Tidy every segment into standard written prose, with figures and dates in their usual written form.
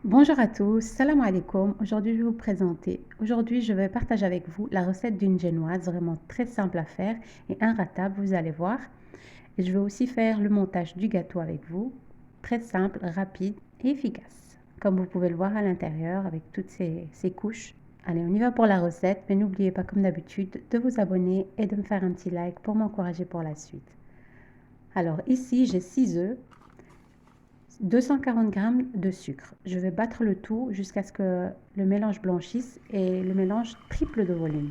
Bonjour à tous, salam alaikum. Aujourd'hui, je vais vous présenter. Aujourd'hui, je vais partager avec vous la recette d'une génoise vraiment très simple à faire et inratable, vous allez voir. Et je vais aussi faire le montage du gâteau avec vous. Très simple, rapide et efficace. Comme vous pouvez le voir à l'intérieur avec toutes ces couches. Allez, on y va pour la recette, mais n'oubliez pas comme d'habitude de vous abonner et de me faire un petit like pour m'encourager pour la suite. Alors ici, j'ai 6 œufs. 240 g de sucre. Je vais battre le tout jusqu'à ce que le mélange blanchisse et le mélange triple de volume.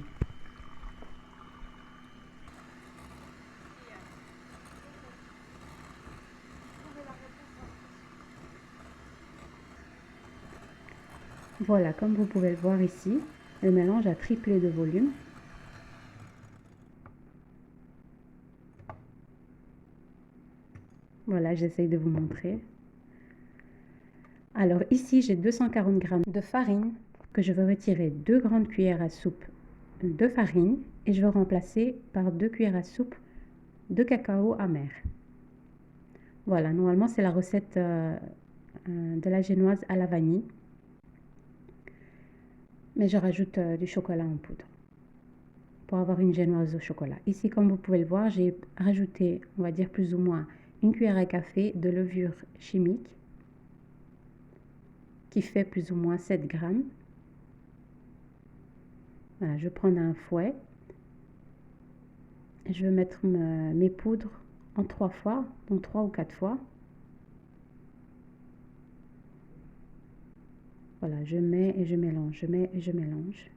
Voilà, comme vous pouvez le voir ici, le mélange a triplé de volume. Voilà, j'essaye de vous montrer. Alors ici, j'ai 240 g de farine que je vais retirer 2 grandes cuillères à soupe de farine et je vais remplacer par 2 cuillères à soupe de cacao amer. Voilà, normalement c'est la recette de la génoise à la vanille, mais je rajoute du chocolat en poudre pour avoir une génoise au chocolat. Ici, comme vous pouvez le voir, j'ai rajouté, on va dire plus ou moins, une cuillère à café de levure chimique qui fait plus ou moins 7 grammes. Voilà, je vais prendre un fouet et je vais mettre mes poudres en 3 fois, donc 3 ou 4 fois. Voilà, je mets et je mélange, je mets et je mélange.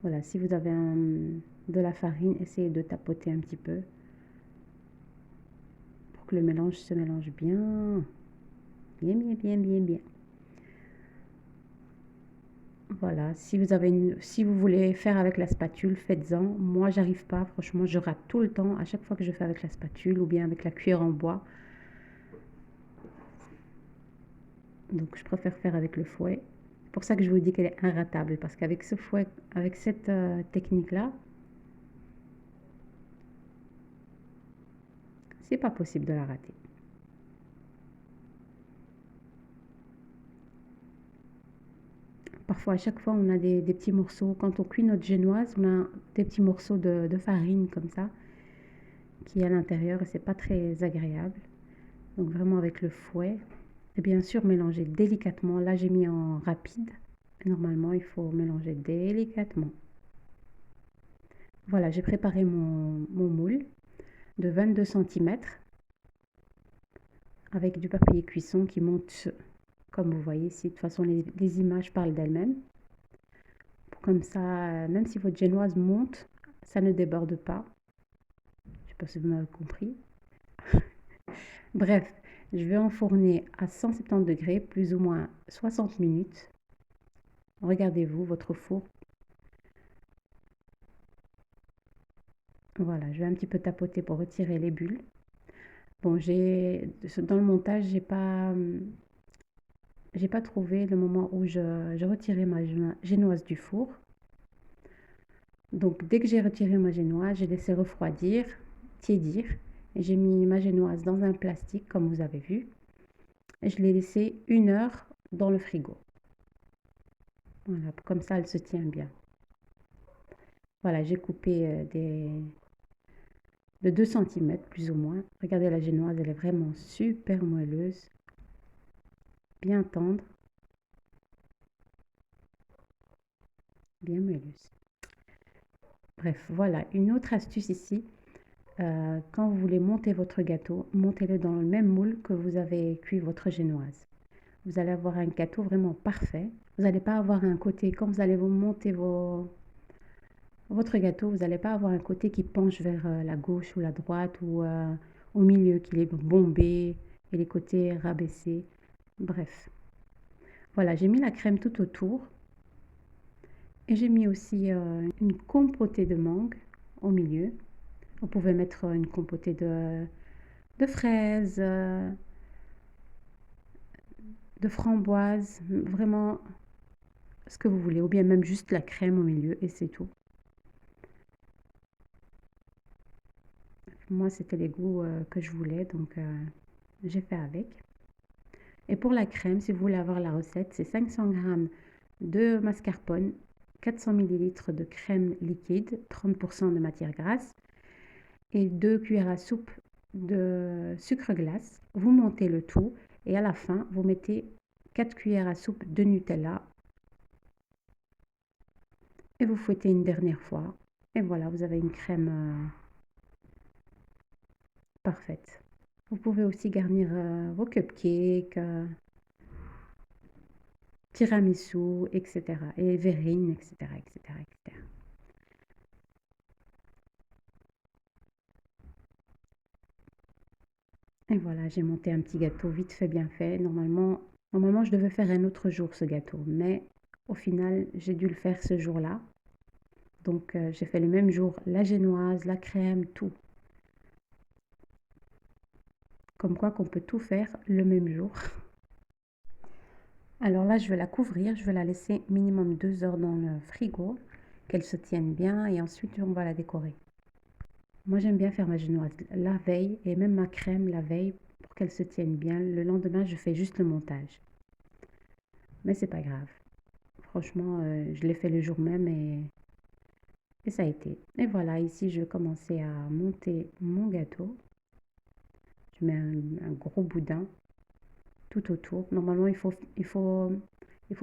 Voilà, si vous avez de la farine, essayez de tapoter un petit peu pour que le mélange se mélange bien. Bien, bien, bien, bien, bien. Voilà, si vous voulez faire avec la spatule, faites-en. Moi, j'arrive pas, franchement, je rate tout le temps à chaque fois que je fais avec la spatule ou bien avec la cuillère en bois. Donc, je préfère faire avec le fouet. C'est pour ça que je vous dis qu'elle est inratable, parce qu'avec ce fouet, avec cette technique-là, c'est pas possible de la rater. Parfois, à chaque fois, on a des petits morceaux. Quand on cuit notre génoise, on a des petits morceaux de farine comme ça qui est à l'intérieur et c'est pas très agréable. Donc, vraiment avec le fouet. Et bien sûr, mélanger délicatement. Là, j'ai mis en rapide. Normalement, il faut mélanger délicatement. Voilà, j'ai préparé mon moule de 22 cm avec du papier cuisson qui monte, comme vous voyez ici. De toute façon, les images parlent d'elles-mêmes. Comme ça, même si votre génoise monte, ça ne déborde pas. Je ne sais pas si vous m'avez compris. Bref, je vais enfourner à 170 degrés, plus ou moins 60 minutes. Regardez-vous votre four. Voilà, je vais un petit peu tapoter pour retirer les bulles. Bon, dans le montage, j'ai pas trouvé le moment où je retirais ma génoise du four. Donc, dès que j'ai retiré ma génoise, j'ai laissé refroidir, tiédir. Et j'ai mis ma génoise dans un plastique, comme vous avez vu. Et je l'ai laissé 1 heure dans le frigo. Voilà, comme ça, elle se tient bien. Voilà, j'ai coupé de 2 cm plus ou moins. Regardez la génoise, elle est vraiment super moelleuse, bien tendre, bien moelleuse. Bref, voilà, une autre astuce ici. Quand vous voulez monter votre gâteau, montez-le dans le même moule que vous avez cuit votre génoise. Vous allez avoir un gâteau vraiment parfait. Vous n'allez pas avoir un côté, quand vous allez vous monter votre gâteau, vous n'allez pas avoir un côté qui penche vers la gauche ou la droite ou au milieu, qui est bombé et les côtés rabaissés. Bref. Voilà, j'ai mis la crème tout autour et j'ai mis aussi une compotée de mangue au milieu. Vous pouvez mettre une compotée de fraises, de framboises, vraiment ce que vous voulez, ou bien même juste la crème au milieu et c'est tout. Moi, c'était les goûts que je voulais, donc j'ai fait avec. Et pour la crème, si vous voulez avoir la recette, c'est 500 g de mascarpone, 400 ml de crème liquide, 30% de matière grasse et 2 cuillères à soupe de sucre glace. Vous montez le tout et à la fin, vous mettez 4 cuillères à soupe de Nutella et vous fouettez une dernière fois. Et voilà, vous avez une crème parfaite. Vous pouvez aussi garnir vos cupcakes, tiramisu, etc. et verrine, etc., etc., etc. Et voilà, j'ai monté un petit gâteau vite fait, bien fait. Normalement, je devais faire un autre jour ce gâteau, mais au final, j'ai dû le faire ce jour-là. Donc, j'ai fait le même jour la génoise, la crème, tout. Comme quoi qu'on peut tout faire le même jour. Alors là, je vais la couvrir, je vais la laisser minimum 2 heures dans le frigo, qu'elle se tienne bien et ensuite on va la décorer. Moi, j'aime bien faire ma génoise la veille et même ma crème la veille pour qu'elle se tienne bien. Le lendemain, je fais juste le montage. Mais c'est pas grave. Franchement, je l'ai fait le jour même et ça a été. Et voilà, ici, je vais commencer à monter mon gâteau. Je mets un gros boudin tout autour. Normalement, il faut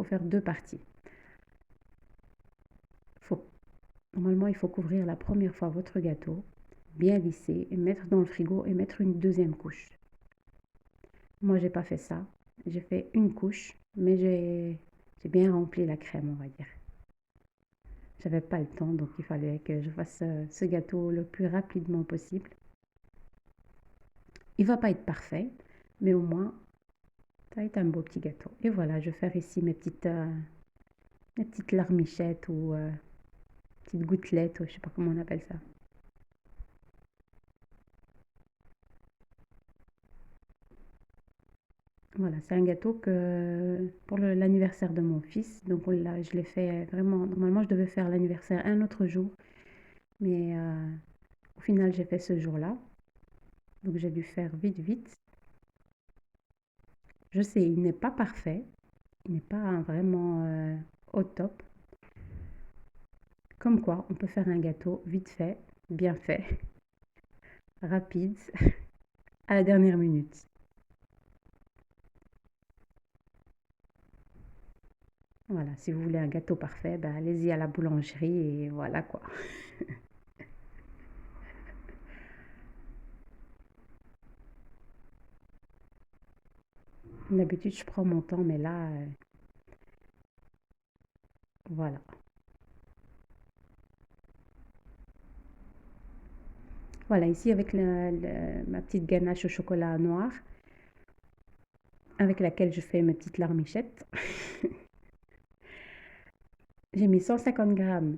faire deux parties. Faut, Normalement, il faut couvrir la première fois votre gâteau, bien lisser, et mettre dans le frigo et mettre une deuxième couche. Moi, j'ai pas fait ça. J'ai fait une couche, mais j'ai bien rempli la crème, on va dire. J'avais pas le temps, donc il fallait que je fasse ce gâteau le plus rapidement possible. Il va pas être parfait, mais au moins, ça va être un beau petit gâteau. Et voilà, je vais faire ici mes petites larmichettes ou petites gouttelettes, ou je sais pas comment on appelle ça. Voilà, c'est un gâteau que pour l'anniversaire de mon fils. Donc je l'ai fait vraiment. Normalement, je devais faire l'anniversaire un autre jour, mais au final, j'ai fait ce jour-là. Donc j'ai dû faire vite, vite. Je sais, il n'est pas parfait, il n'est pas vraiment au top. Comme quoi, on peut faire un gâteau vite fait, bien fait, rapide, à la dernière minute. Voilà, si vous voulez un gâteau parfait, ben allez-y à la boulangerie et voilà quoi. D'habitude, je prends mon temps, mais là, voilà. Voilà, ici avec ma petite ganache au chocolat noir, avec laquelle je fais mes petites larmichettes, j'ai mis 150 grammes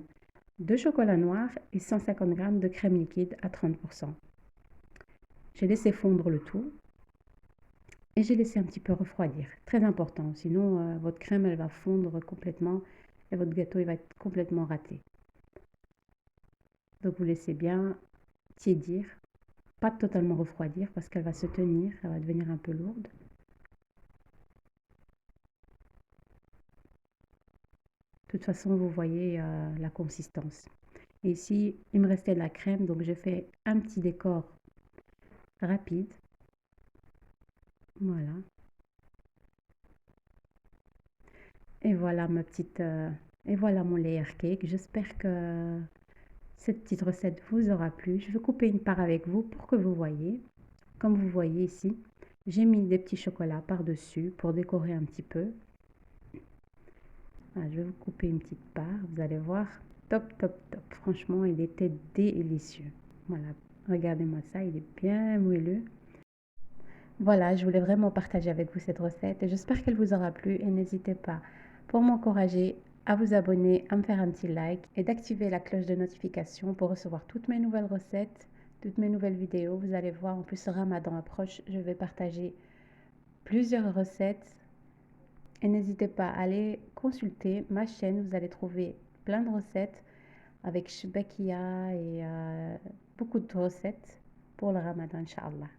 de chocolat noir et 150 grammes de crème liquide à 30%. J'ai laissé fondre le tout et j'ai laissé un petit peu refroidir. Très important, sinon votre crème elle va fondre complètement et votre gâteau il va être complètement raté. Donc vous laissez bien tiédir, pas totalement refroidir parce qu'elle va se tenir, elle va devenir un peu lourde. De toute façon, vous voyez la consistance. Et ici, il me restait de la crème, donc j'ai fait un petit décor rapide. Voilà. Et voilà et voilà mon layer cake. J'espère que cette petite recette vous aura plu. Je vais couper une part avec vous pour que vous voyez. Comme vous voyez ici, j'ai mis des petits chocolats par-dessus pour décorer un petit peu. Voilà, je vais vous couper une petite part. Vous allez voir. Top, top, top. Franchement, il était délicieux. Voilà. Regardez-moi ça, il est bien moelleux. Voilà, je voulais vraiment partager avec vous cette recette et j'espère qu'elle vous aura plu et n'hésitez pas pour m'encourager à vous abonner, à me faire un petit like et d'activer la cloche de notification pour recevoir toutes mes nouvelles recettes, toutes mes nouvelles vidéos. Vous allez voir, en plus le Ramadan approche, je vais partager plusieurs recettes et n'hésitez pas à aller consulter ma chaîne, vous allez trouver plein de recettes avec shbakia et beaucoup de recettes pour le Ramadan, Inch'Allah.